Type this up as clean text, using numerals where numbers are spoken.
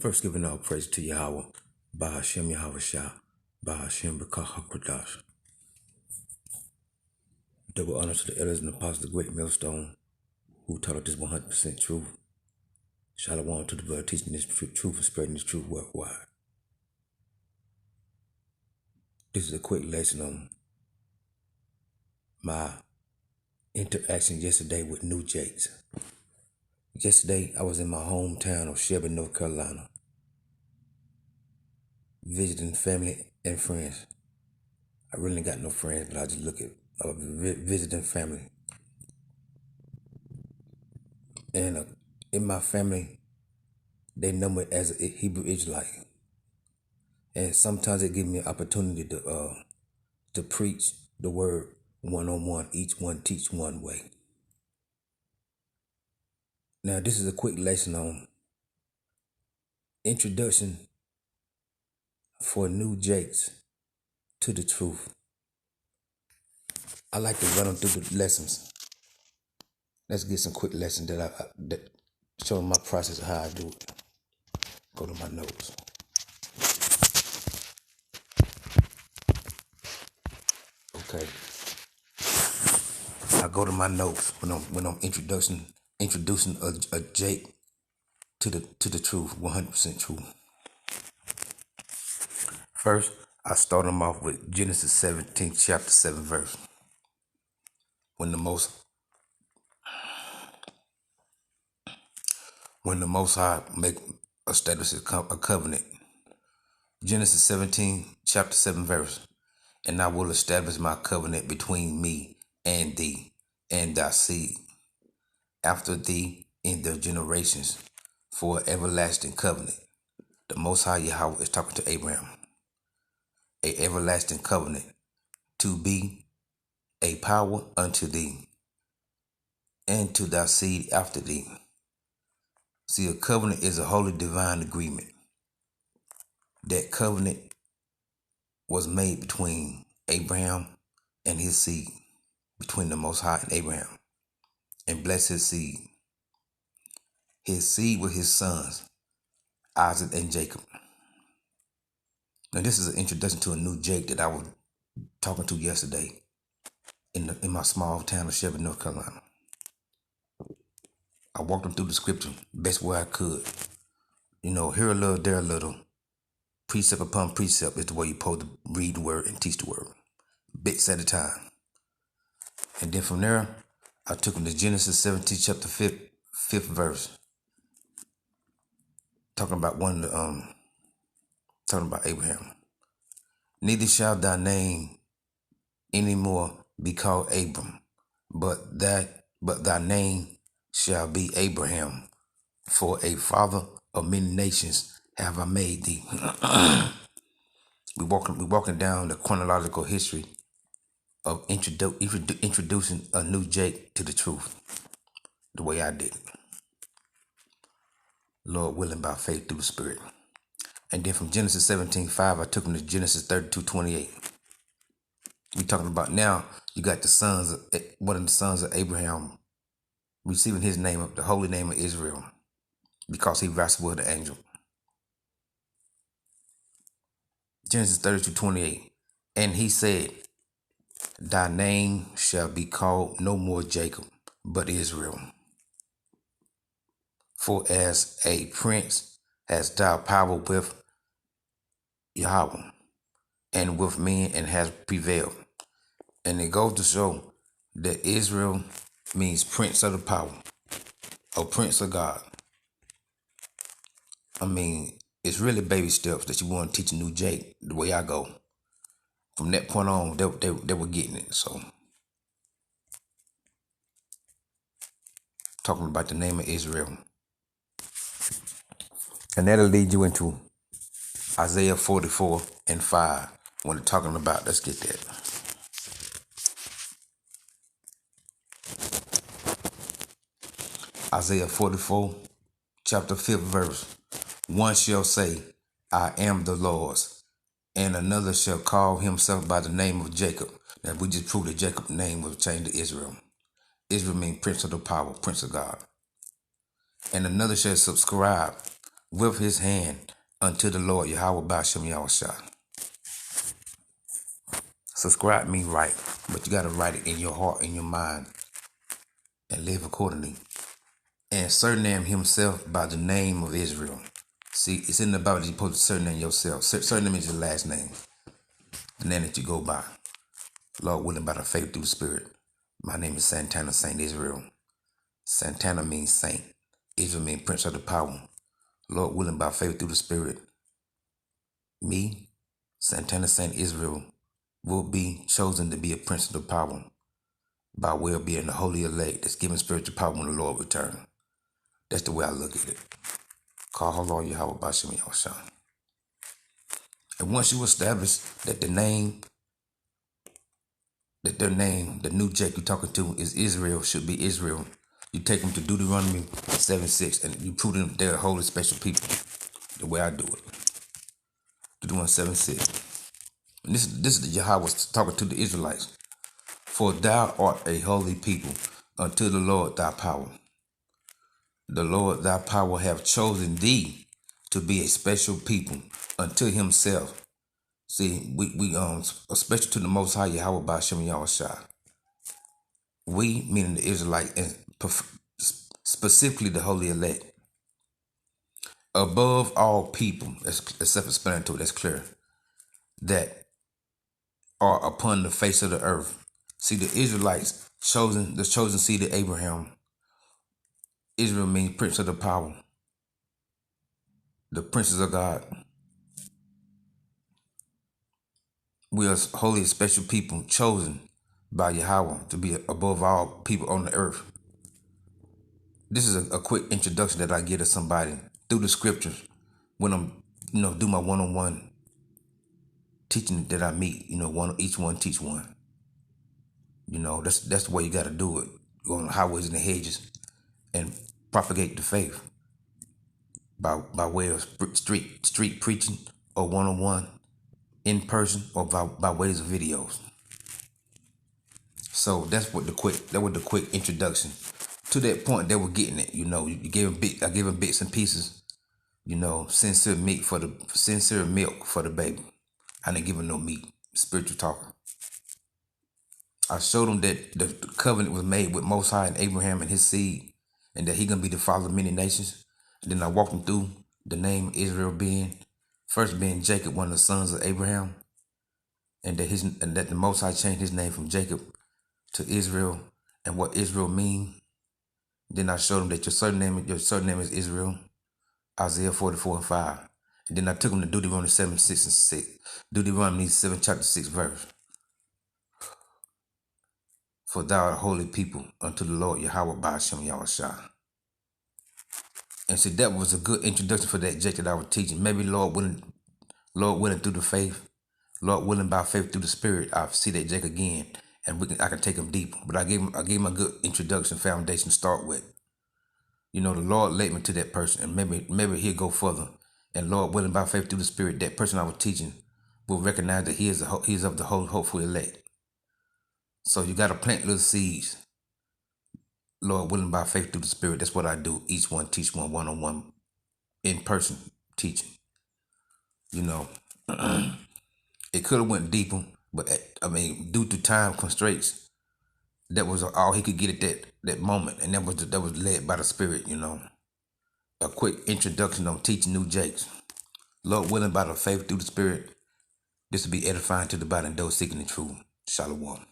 First, giving all praise to Yahweh, Bahashem Yahweh Shah, Bahashem Bekah HaKadosh. Double honor to the elders and apostles of the great millstone who taught us this 100% truth. Shalom to the brother teaching this truth and spreading this truth worldwide. This is a quick lesson on my interaction yesterday with New Jakes. Yesterday, I was in my hometown of Shelby, North Carolina, visiting family and friends. I really got no friends, but I just look at visiting family. And in my family, they know me as a Hebrew Israelite. And sometimes it gives me an opportunity to preach the word one-on-one, each one teach one way. Now, this is a quick lesson on introduction for New Jakes to the truth. I like to run them through the lessons. Let's get some quick lessons that show my process of how I do it. Go to my notes. Okay. I go to my notes when I'm introducing a Jake to the truth, 100% truth. First, I start them off with Genesis 17, chapter 7 verse. When the Most High establishes a covenant. Genesis 17, chapter 7 verse. And I will establish my covenant between me and thee and thy seed after thee in their generations for an everlasting covenant. The Most High Yahweh is talking to Abraham. A everlasting covenant to be a power unto thee and to thy seed after thee. See, a covenant is a holy divine agreement. That covenant was made between Abraham and his seed, between the Most High and Abraham, and bless his seed. His seed were his sons, Isaac and Jacob. Now, this is an introduction to a new Jake that I was talking to yesterday in my small town of Shelby, North Carolina. I walked them through the scripture best way I could. Here a little, there a little. Precept upon precept is the way you're supposed to read the word and teach the word. Bits at a time. And then from there, I took them to Genesis 17, chapter 5th verse. Talking about talking about Abraham. Neither shall thy name anymore be called Abram, but thy name shall be Abraham, for a father of many nations have I made thee. We're walking down the chronological history of introducing a new Jake to the truth, the way I did it. Lord willing, by faith through the Spirit. And then from Genesis 17:5, I took them to Genesis 32:28. We're talking about now, you got one of the sons of Abraham receiving his name, the holy name of Israel, because he wrestled with the angel. Genesis 32:28. And he said, thy name shall be called no more Jacob, but Israel. For as a prince hast thou power with Yahweh and with men, and has prevailed. And it goes to show that Israel means prince of the power, or prince of God. I mean, it's really baby steps that you want to teach a new Jake, the way I go. From that point on, they were getting it. So, talking about the name of Israel. And that'll lead you into Isaiah 44:5. When they're talking about, let's get that. Isaiah 44, chapter 5th verse. One shall say, I am the Lord's, and another shall call himself by the name of Jacob. Now, we just proved that Jacob's name was changed to Israel. Israel means prince of the power, prince of God. And another shall subscribe with his hand unto the Lord Yahweh Ba'Shem Yahushua. Subscribe me right, but you got to write it in your heart, in your mind, and live accordingly. And surname himself by the name of Israel. See, it's in the Bible that you're supposed to surname yourself. Surname is your last name, the name that you go by. Lord willing, by the faith through the Spirit. My name is Santana Saint Israel. Santana means saint. Israel means prince of the power. Lord willing, by faith through the Spirit. Me, Santana Saint Israel, will be chosen to be a prince of the power by way of being the holy elect that's given spiritual power when the Lord returns. That's the way I look at it. Call Lord Yahweh Ba'Shem Yahushua. And once you establish that their name, the new Jake you're talking to is Israel, should be Israel, you take them to Deuteronomy 7:6, and you prove them they're holy special people. The way I do it. Deuteronomy 7:6. And this is Yahweh talking to the Israelites. For thou art a holy people unto the Lord thy power. The Lord thy power have chosen thee to be a special people unto himself. See, we special to the Most High Yahweh Ba'Shem Yahushua. We, meaning the Israelite, and specifically the holy elect, above all people, that's self-explanatory, that's clear, that are upon the face of the earth. See, the Israelites, the chosen seed of Abraham. Israel means prince of the power. The princes of God. We are holy, special people chosen by Yahweh to be above all people on the earth. This is a quick introduction that I give to somebody through the scriptures when I'm, do my one-on-one teaching that I meet. Each one teach one. That's the way you got to do it. Go on the highways and the hedges and propagate the faith by way of street preaching or one-on-one, in person, or by ways of videos. So that was the quick introduction. To that point, they were getting it. I gave them bits and pieces. Sincere milk for the baby. I didn't give them no meat. Spiritual talker. I showed them that the covenant was made with Most High and Abraham and his seed, and that he gonna be the father of many nations. And then I walked them through the name Israel being Jacob, one of the sons of Abraham, and that the Most High changed his name from Jacob to Israel, and what Israel mean. Then I showed them that your surname is Israel, Isaiah 44:5. And then I took them to Deuteronomy 7:6. Deuteronomy 7 chapter 6 verse. For thou art a holy people unto the Lord Yahweh Ba'Shem Yahushua. And see, that was a good introduction for that Jake that I was teaching. Maybe Lord willing through the faith, Lord willing by faith through the Spirit, I'll see that Jake again, and I can take him deeper. But I gave him a good introduction, foundation to start with. The Lord led me to that person, and maybe he'll go further. And Lord willing by faith through the Spirit, that person I was teaching will recognize that he is of the whole hopeful elect. So you got to plant little seeds. Lord willing by faith through the Spirit. That's what I do. Each one teach one-on-one, in-person teaching. It could have went deeper, but due to time constraints, that was all he could get at that moment, and that was led by the Spirit. A quick introduction on teaching new Jakes. Lord willing, by the faith through the Spirit, this will be edifying to the body and those seeking the truth. Shalom.